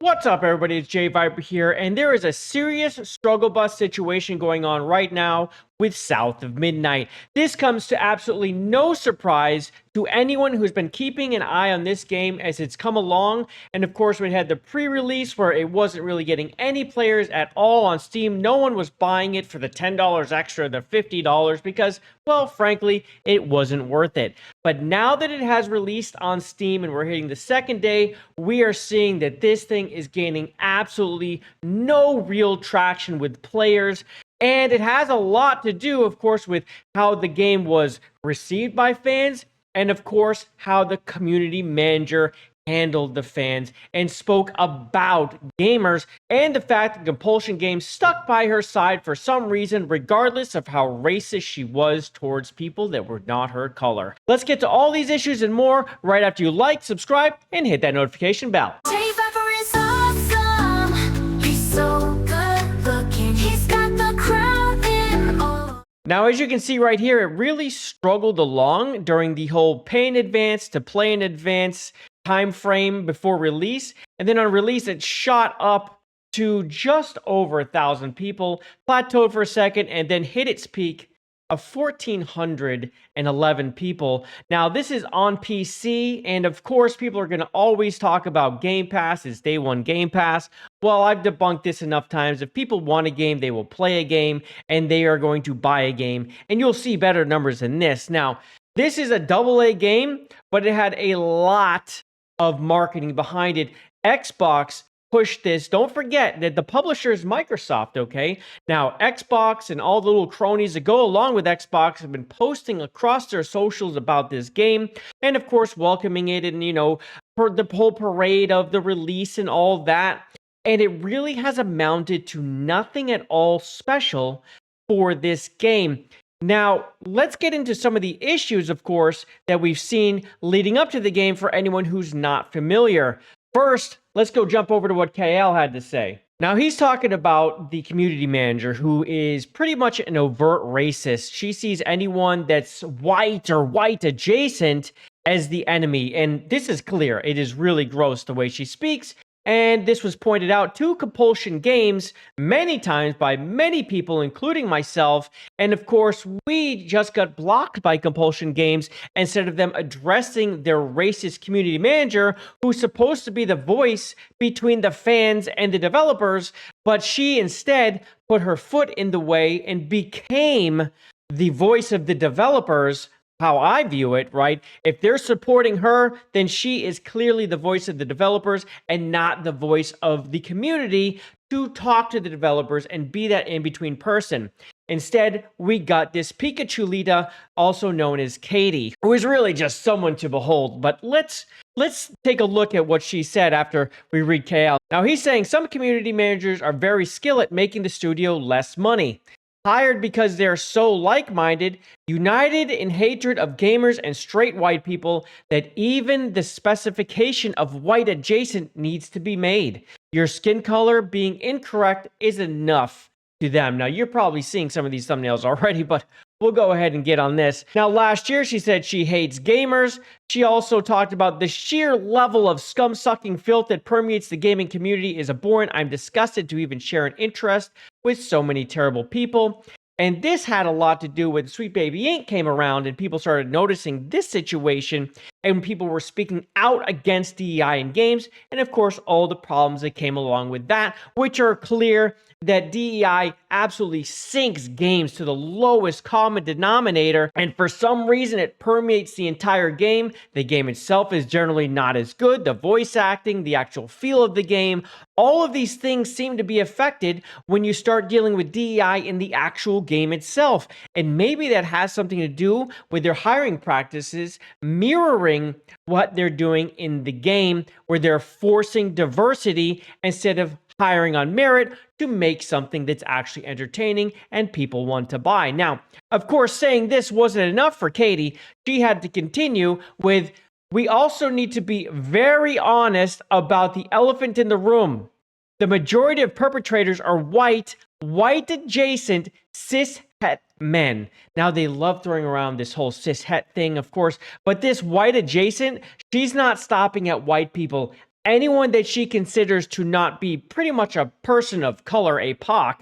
What's up, everybody? It's JayViper here, and there is a serious struggle bus situation going on right now with South of Midnight. This comes to absolutely no surprise to anyone who's been keeping an eye on this game as it's come along. And of course, we had the pre-release where it wasn't really getting any players at all on Steam. No one was buying it for the $10 extra, the $50, because, well, frankly, it wasn't worth it. But now that it has released on Steam and we're hitting the second day, we are seeing that this thing is gaining absolutely no real traction with players. And it has a lot to do, of course, with how the game was received by fans and, of course, how the community manager handled the fans and spoke about gamers and the fact that Compulsion Games stuck by her side for some reason, regardless of how racist she was towards people that were not her color. Let's get to all these issues and more right after you like, subscribe, and hit that notification bell. JayViper is awesome. He's so good looking. He's got the crowd in awe. Now, as you can see right here, it really struggled along during the whole pay in advance to play in advance time frame before release, and then on release it shot up to just over 1,000 people, plateaued for a second, and then hit its peak of 1,411 people. Now, this is on PC, and of course, people are going to always talk about Game Pass. It's day one Game Pass. Well, I've debunked this enough times. If people want a game, they will play a game, and they are going to buy a game, and you'll see better numbers than this. Now, this is a AA game, but it had a lot of marketing behind it. Xbox pushed this. Don't forget that the publisher is Microsoft, okay? Now, Xbox and all the little cronies that go along with Xbox have been posting across their socials about this game, and of course, welcoming it and, for the whole parade of the release and all that. And it really has amounted to nothing at all special for this game. Now, let's get into some of the issues, of course, that we've seen leading up to the game for anyone who's not familiar. First, let's go jump over to what KL had to say. Now, he's talking about the community manager, who is pretty much an overt racist. She sees anyone that's white or white adjacent as the enemy, and this is clear. It is really gross the way she speaks. And this was pointed out to Compulsion Games many times by many people, including myself. And of course, we just got blocked by Compulsion Games instead of them addressing their racist community manager, who's supposed to be the voice between the fans and the developers. But she instead put her foot in the way and became the voice of the developers. How I view it, right? If they're supporting her, then she is clearly the voice of the developers and not the voice of the community to talk to the developers and be that in-between person. Instead, we got this Pikachulita, also known as Katie, who is really just someone to behold. But let's take a look at what she said after we read KL. Now, he's saying some community managers are very skilled at making the studio less money. Hired because they're so like-minded, united in hatred of gamers and straight white people, that even the specification of white adjacent needs to be made. Your skin color being incorrect is enough to them. Now, you're probably seeing some of these thumbnails already, but we'll go ahead and get on this. Now, last year, she said she hates gamers. She also talked about the sheer level of scum-sucking filth that permeates the gaming community is abhorrent. I'm disgusted to even share an interest with so many terrible people. And this had a lot to do with Sweet Baby Inc. came around and people started noticing this situation and people were speaking out against DEI in games. And of course, all the problems that came along with that, which are clear that DEI absolutely sinks games to the lowest common denominator. And for some reason, it permeates the entire game. The game itself is generally not as good. The voice acting, the actual feel of the game, all of these things seem to be affected when you start dealing with DEI in the actual game itself. And maybe that has something to do with their hiring practices mirroring what they're doing in the game, where they're forcing diversity instead of hiring on merit to make something that's actually entertaining and people want to buy. Now, of course, saying this wasn't enough for Katie. She had to continue with, we also need to be very honest about the elephant in the room. The majority of perpetrators are white adjacent, cis het men. Now, they love throwing around this whole cis het thing, of course, but this white adjacent, she's not stopping at white people anyone that she considers to not be pretty much a person of color, APOC,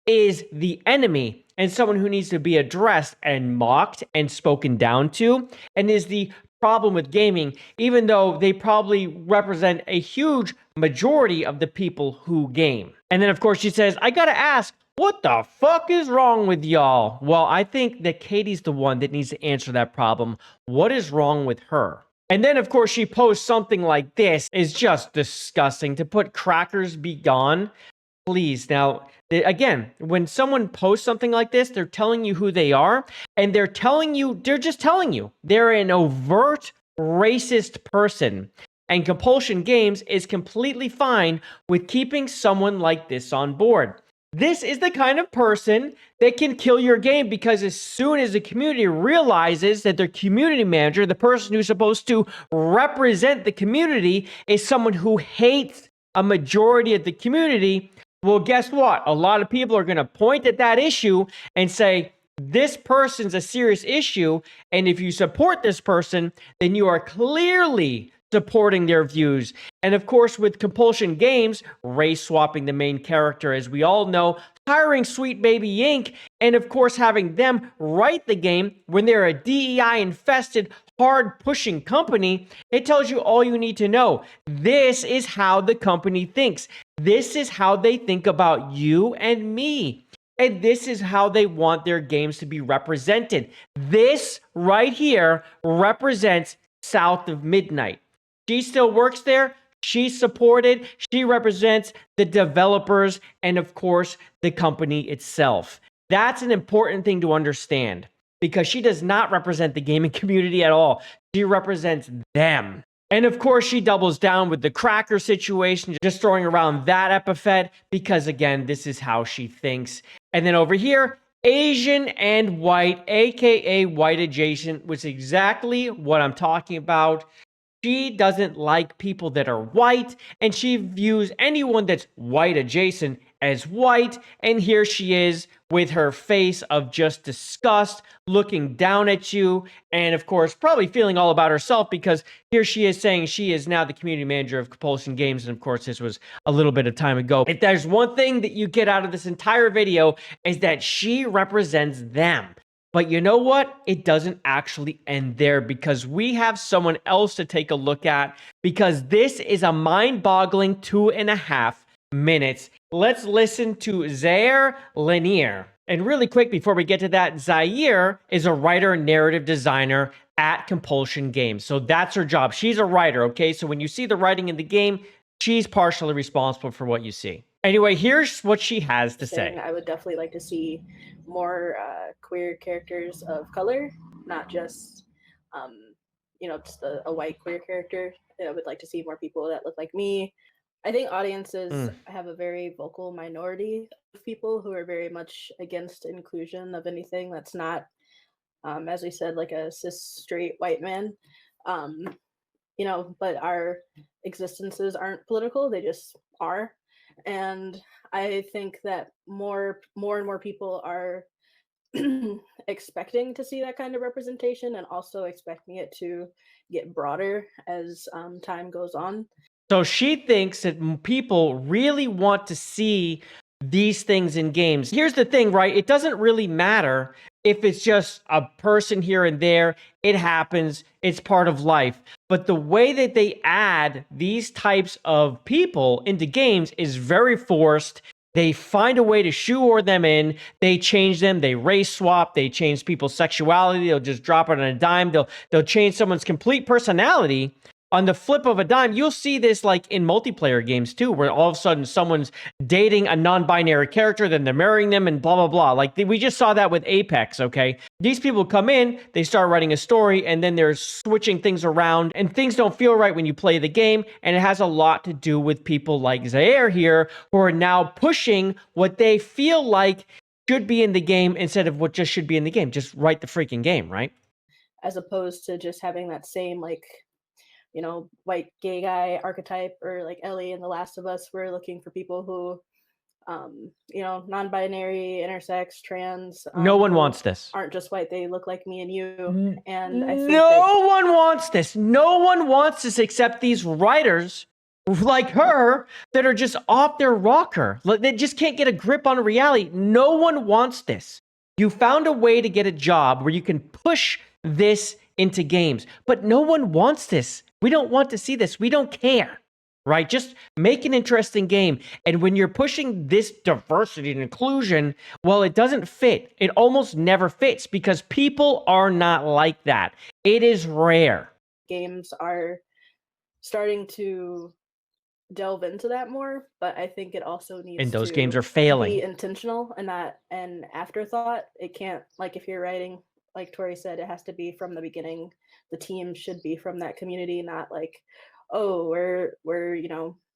is the enemy and someone who needs to be addressed and mocked and spoken down to, and is the problem with gaming, even though they probably represent a huge majority of the people who game. And then, of course, she says, I gotta ask, what the fuck is wrong with y'all? Well, I think that Katie's the one that needs to answer that problem. What is wrong with her? And then, of course, she posts something like this. Is just disgusting. To put crackers be gone. Please. Now, again, when someone posts something like this, they're telling you who they are, and they're just telling you they're an overt racist person. And Compulsion Games is completely fine with keeping someone like this on board. This is the kind of person that can kill your game, because as soon as the community realizes that their community manager, the person who's supposed to represent the community, is someone who hates a majority of the community, well, guess what? A lot of people are going to point at that issue and say, this person's a serious issue, and if you support this person, then you are clearly supporting their views. And of course, with Compulsion Games, race swapping the main character, as we all know, hiring Sweet Baby Inc., and of course having them write the game when they're a DEI-infested, hard-pushing company, it tells you all you need to know. This is how the company thinks. This is how they think about you and me. And this is how they want their games to be represented. This right here represents South of Midnight. She still works there. She's supported. She represents the developers and, of course, the company itself. That's an important thing to understand, because she does not represent the gaming community at all. She represents them. And of course, she doubles down with the cracker situation, just throwing around that epithet, because again, this is how she thinks. And then over here, Asian and white, aka white adjacent, was exactly what I'm talking about. She doesn't like people that are white, and she views anyone that's white adjacent as white. And here she is with her face of just disgust, looking down at you, and of course, probably feeling all about herself, because here she is saying she is now the community manager of Compulsion Games. And of course, this was a little bit of time ago. If there's one thing that you get out of this entire video, is that she represents them. But you know what? It doesn't actually end there, because we have someone else to take a look at, because this is a mind-boggling 2.5 minutes. Let's listen to Zaire Lanier. And really quick, before we get to that, Zaire is a writer and narrative designer at Compulsion Games. So that's her job. She's a writer, okay? So when you see the writing in the game, she's partially responsible for what you see. Anyway, here's what she has to say. I would definitely like to see more queer characters of color, not just, just a white queer character. I would like to see more people that look like me. I think audiences have a very vocal minority of people who are very much against inclusion of anything that's not, as we said, like a cis straight white man. But our existences aren't political, they just are. And I think that more and more people are expecting to see that kind of representation, and also expecting it to get broader as time goes on. So she thinks that people really want to see these things in games. Here's the thing, right? It doesn't really matter if it's just a person here and there. It happens. It's part of life. But the way that they add these types of people into games is very forced. They find a way to shoehorn them in. They change them. They race swap. They change people's sexuality. They'll just drop it on a dime. They'll change someone's complete personality on the flip of a dime. You'll see this like in multiplayer games too, where all of a sudden someone's dating a non-binary character, then they're marrying them and blah, blah, blah. Like we just saw that with Apex, okay? These people come in, they start writing a story, and then they're switching things around, and things don't feel right when you play the game. And it has a lot to do with people like Zaire here, who are now pushing what they feel like should be in the game instead of what just should be in the game. Just write the freaking game, right? As opposed to just having that same, like, white gay guy archetype, or like Ellie in The Last of Us. We're looking for people who, non-binary, intersex, trans. No one wants this. Aren't just white. They look like me and you. And I think no one wants this. No one wants this except these writers like her that are just off their rocker. Like, they just can't get a grip on reality. No one wants this. You found a way to get a job where you can push this into games, but no one wants this. We don't want to see this. We don't care, right? Just make an interesting game. And when you're pushing this diversity and inclusion, well, it doesn't fit. It almost never fits because people are not like that. It is rare. Games are starting to delve into that more, but I think it also needs And those to games are failing. be intentional and not an afterthought. It can't, like, if you're writing, like Tori said, it has to be from the beginning. The team should be from that community, not like, oh, we're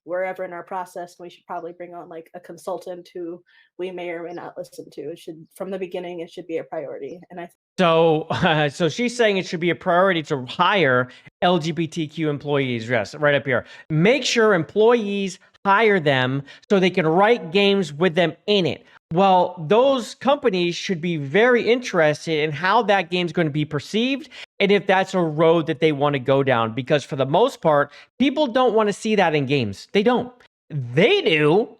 wherever in our process, we should probably bring on like a consultant who we may or may not listen to. It should, from the beginning, it should be a priority. And I So, so she's saying it should be a priority to hire LGBTQ employees. Yes, right up here. Make sure employees hire them so they can write games with them in it. Well, those companies should be very interested in how that game's going to be perceived and if that's a road that they want to go down. Because for the most part, people don't want to see that in games. They don't. They do.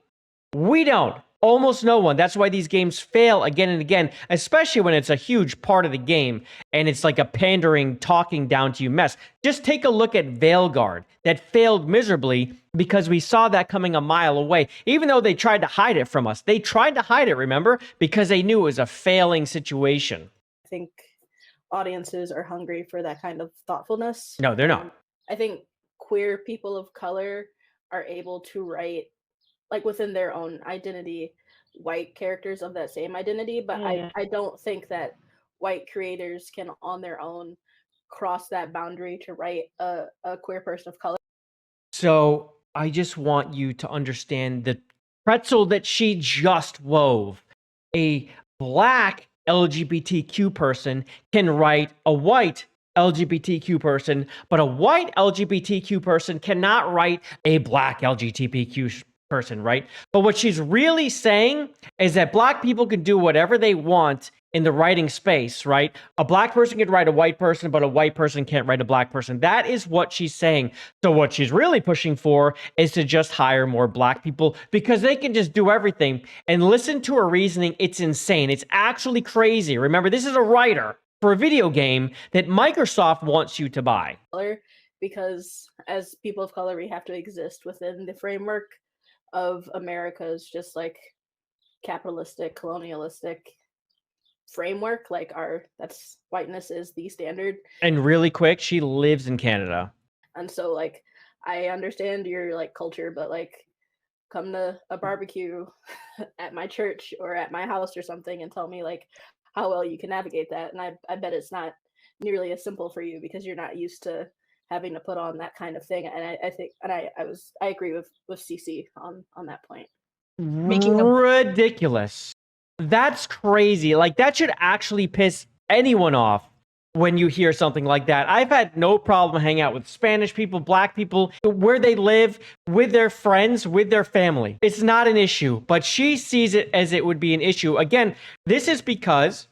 We don't. Almost no one. That's why these games fail again and again, especially when it's a huge part of the game and it's like a pandering, talking down to you mess. Just take a look at VEILGUARD that failed miserably because we saw that coming a mile away, even though they tried to hide it from us. They tried to hide it, remember? Because they knew it was a failing situation. think audiences are hungry for that kind of thoughtfulness. No, they're not. I think queer people of color are able to write, like, within their own identity, white characters of that same identity, but Yeah. I don't think that white creators can on their own cross that boundary to write a queer person of color. So I just want you to understand the pretzel that she just wove. A black LGBTQ person can write a white LGBTQ person, but a white LGBTQ person cannot write a black LGBTQ person, right? But what she's really saying is that black people can do whatever they want in the writing space, right? A black person can write a white person, but a white person can't write a black person. That is what she's saying. So what she's really pushing for is to just hire more black people because they can just do everything. And listen to her reasoning. It's insane. It's actually crazy. Remember, this is a writer for a video game that Microsoft wants you to buy. Because as people of color, we have to exist within the framework of America's just like capitalistic, colonialistic framework. Like that's whiteness is the standard. And really quick, she lives in Canada. And so like I understand your like culture, but like come to a barbecue at my church or at my house or something and tell me like how well you can navigate that. And I bet it's not nearly as simple for you because you're not used to having to put on that kind of thing. And I think, and I agree with CC on that point. Ridiculous. That's crazy. Like, that should actually piss anyone off when you hear something like that. I've had no problem hanging out with Spanish people, black people, where they live, with their friends, with their family. It's not an issue, but she sees it as it would be an issue. Again, this is because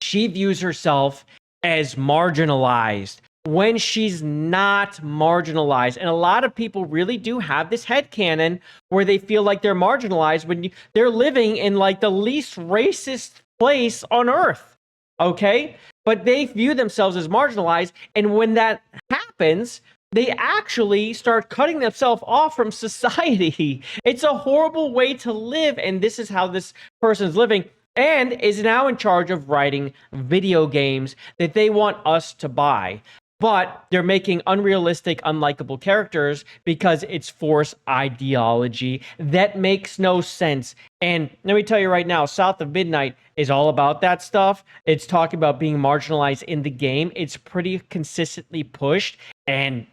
she views herself as marginalized when she's not marginalized. And a lot of people really do have this headcanon where they feel like they're marginalized when they're living in like the least racist place on earth. Okay? But they view themselves as marginalized. And when that happens, they actually start cutting themselves off from society. It's a horrible way to live. And this is how this person's living, and is now in charge of writing video games that they want us to buy. But they're making unrealistic, unlikable characters because it's force ideology. That makes no sense. And let me tell you right now, South of Midnight is all about that stuff. It's talking about being marginalized in the game. It's pretty consistently pushed. And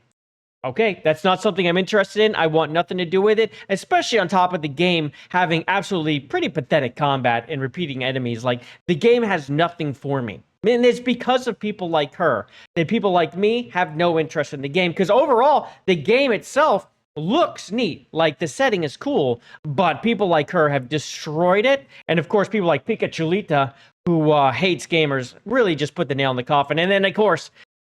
okay, that's not something I'm interested in. I want nothing to do with it, especially on top of the game having absolutely pretty pathetic combat and repeating enemies. Like, the game has nothing for me. And it's because of people like her that people like me have no interest in the game. Because overall, the game itself looks neat. Like, the setting is cool, but people like her have destroyed it. And of course, people like Pikachulita, who hates gamers, really just put the nail in the coffin. And then, of course,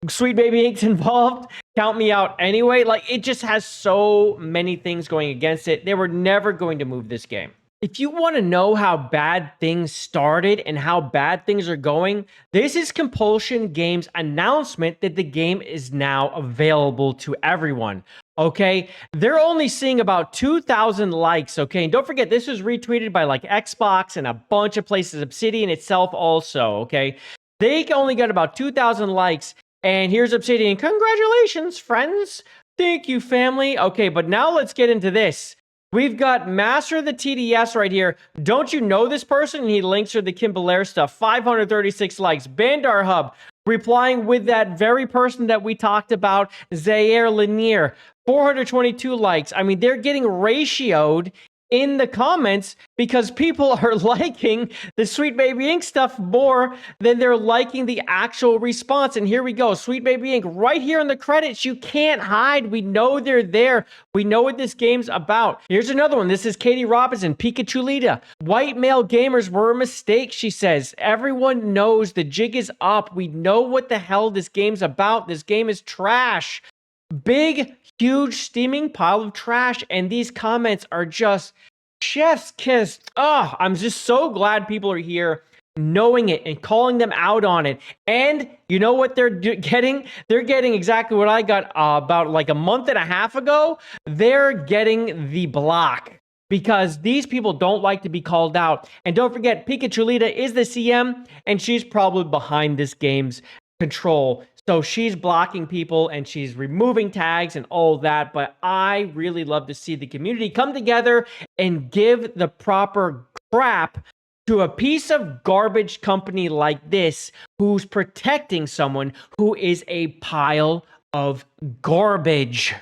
Sweet Baby Ink's involved. Count me out anyway. Like, it just has so many things going against it. They were never going to move this game. If you want to know how bad things started and how bad things are going, this is Compulsion Games' announcement that the game is now available to everyone. Okay, they're only seeing about 2,000 likes. Okay, and don't forget, this was retweeted by like Xbox and a bunch of places, Obsidian itself also. Okay, they only got about 2,000 likes. And here's Obsidian. Congratulations, friends. Thank you, family. Okay, but now let's get into this. We've got Master of the TDS right here. Don't you know this person? And he links her the Kim Belair stuff. 536 likes. Bandar Hub replying with that very person that we talked about, Zaire Lanier. 422 likes. I mean, they're getting ratioed in the comments because people are liking the Sweet Baby Ink stuff more than they're liking the actual response. And here we go. Sweet Baby Ink right here in the credits. You can't hide. We know they're there. We know what this game's about. Here's another one. This is Katie Robinson, Pikachulita. White male gamers were a mistake, she says. Everyone knows the jig is up. We know what the hell this game's about. This game is trash. Big, huge, steaming pile of trash. And these comments are just chef's kiss. Oh, I'm just so glad people are here knowing it and calling them out on it. And you know what they're getting? They're getting exactly what I got about like a month and a half ago. They're getting the block because these people don't like to be called out. And don't forget, Pikachulita is the CM, and she's probably behind this game's control. So she's blocking people and she's removing tags and all that. But I really love to see the community come together and give the proper crap to a piece of garbage company like this who's protecting someone who is a pile of garbage.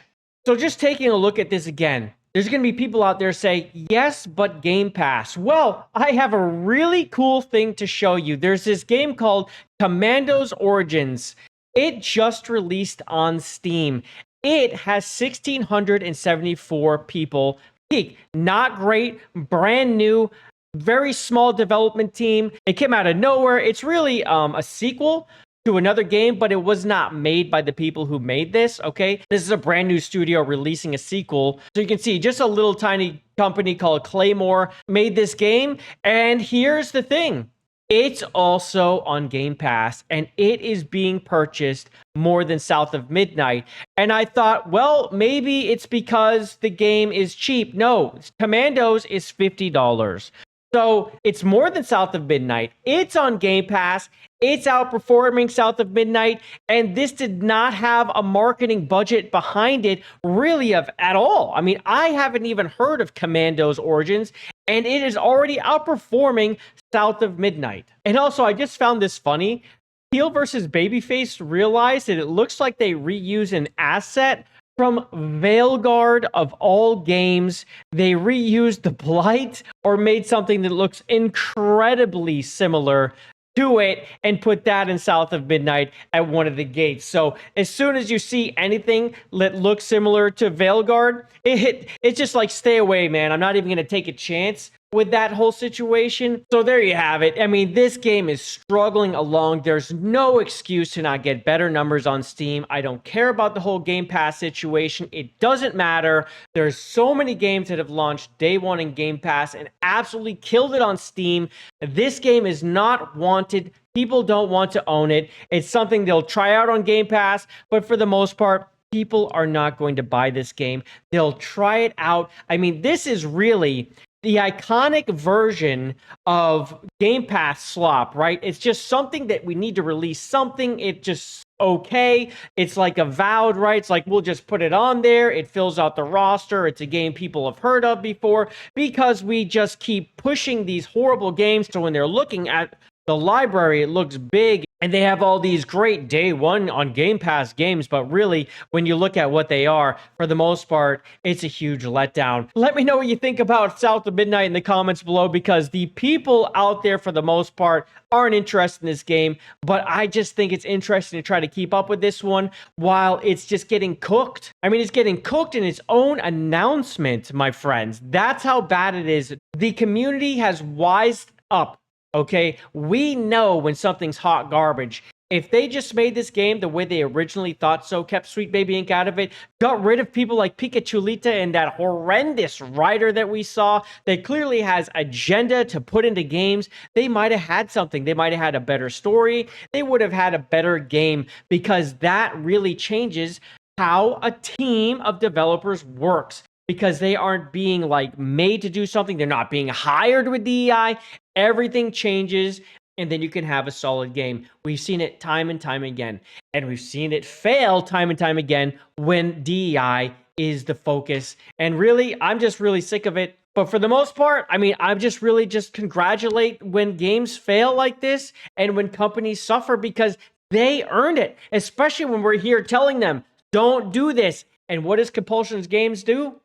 So just taking a look at this again, there's going to be people out there say, yes, but Game Pass. Well, I have a really cool thing to show you. There's this game called Commandos Origins. It just released on Steam. It has 1,674 people peak. Not great, brand new, very small development team. It came out of nowhere. It's really a sequel to another game, but it was not made by the people who made this, okay? This is a brand new studio releasing a sequel. So you can see just a little tiny company called Claymore made this game. And here's the thing. It's also on Game Pass, and it is being purchased more than South of Midnight. And I thought, well, maybe it's because the game is cheap. No, Commandos is $50. So it's more than South of Midnight. It's on Game Pass. It's outperforming South of Midnight. And this did not have a marketing budget behind it really at all. I mean, I haven't even heard of Commandos Origins, and it is already outperforming South of Midnight. And also, I just found this funny. Heel versus Babyface realized that it looks like they reuse an asset from VEILGUARD of all games. They reused the Blight or made something that looks incredibly similar to it and put that in South of Midnight at one of the gates. So as soon as you see anything that looks similar to VEILGUARD, it's just like, stay away, man. I'm not even going to take a chance with that whole situation. So there you have it. I mean, this game is struggling along. There's no excuse to not get better numbers on Steam. I don't care about the whole Game Pass situation. It doesn't matter. There's so many games that have launched day one in Game Pass and absolutely killed it on Steam. This game is not wanted. People don't want to own it. It's something they'll try out on Game Pass, but for the most part, people are not going to buy this game. They'll try it out. I mean, this is really the iconic version of Game Pass slop, right? It's just something that we need to release something. It just okay. It's like Avowed, right? It's like, we'll just put it on there. It fills out the roster. It's a game people have heard of before because we just keep pushing these horrible games. So when they're looking at the library, it looks big and they have all these great day one on Game Pass games, but really, when you look at what they are, for the most part, it's a huge letdown. Let me know what you think about South of Midnight in the comments below, because the people out there, for the most part, aren't interested in this game, but I just think it's interesting to try to keep up with this one while it's just getting cooked. I mean, it's getting cooked in its own announcement, my friends. That's how bad it is. The community has wised up. Okay, we know when something's hot garbage. If they just made this game the way they originally thought so, kept Sweet Baby Inc. out of it, got rid of people like Pikachulita and that horrendous writer that we saw that clearly has agenda to put into games, they might have had something. They might have had a better story. They would have had a better game, because that really changes how a team of developers works, because they aren't being like made to do something. They're not being hired with DEI. Everything changes, and then you can have a solid game. We've seen it time and time again, and we've seen it fail time and time again when DEI is the focus. And really, I'm just really sick of it. But for the most part, I mean, I'm just really just congratulate when games fail like this and when companies suffer, because they earned it, especially when we're here telling them, don't do this. And what does Compulsion's Games do?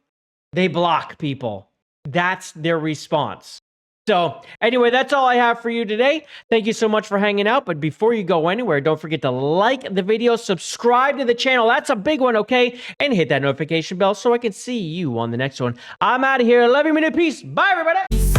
They block people. That's their response. So anyway, that's all I have for you today. Thank you so much for hanging out. But before you go anywhere, don't forget to like the video, subscribe to the channel. That's a big one, okay? And hit that notification bell so I can see you on the next one. I'm out of here. Love you, minute. Peace. Bye, everybody.